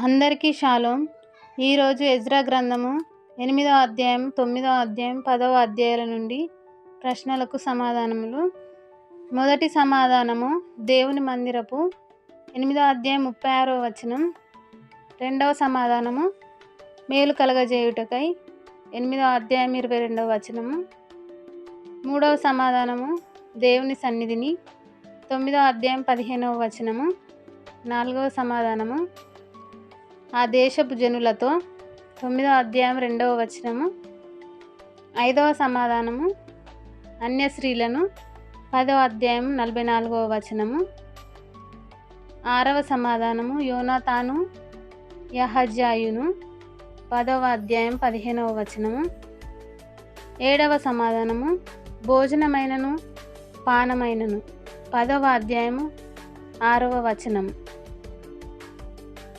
అందరికీ షాలోమ్. ఈరోజు ఎజ్రా గ్రంథము 8వ అధ్యాయం, 9వ అధ్యాయం, 10వ అధ్యాయాల నుండి ప్రశ్నలకు సమాధానములు. మొదటి సమాధానము దేవుని మందిరపు 8వ అధ్యాయం 36వ వచనం. రెండవ సమాధానము మేలు కలగజేయుటకై 8వ అధ్యాయం 22వ వచనము. మూడవ సమాధానము దేవుని సన్నిధిని 9వ అధ్యాయం 15వ వచనము. నాలుగవ సమాధానము ఆ దేశపు జనులతో 9వ అధ్యాయం 2వ వచనము. ఐదవ సమాధానము అన్య స్త్రీలను 10వ అధ్యాయం 44వ వచనము. ఆరవ సమాధానము యోనాతాను యహజ్యాయును 10వ అధ్యాయం 15వ వచనము. ఏడవ సమాధానము భోజనమైనను పానమైనను 10వ అధ్యాయము 6వ వచనము.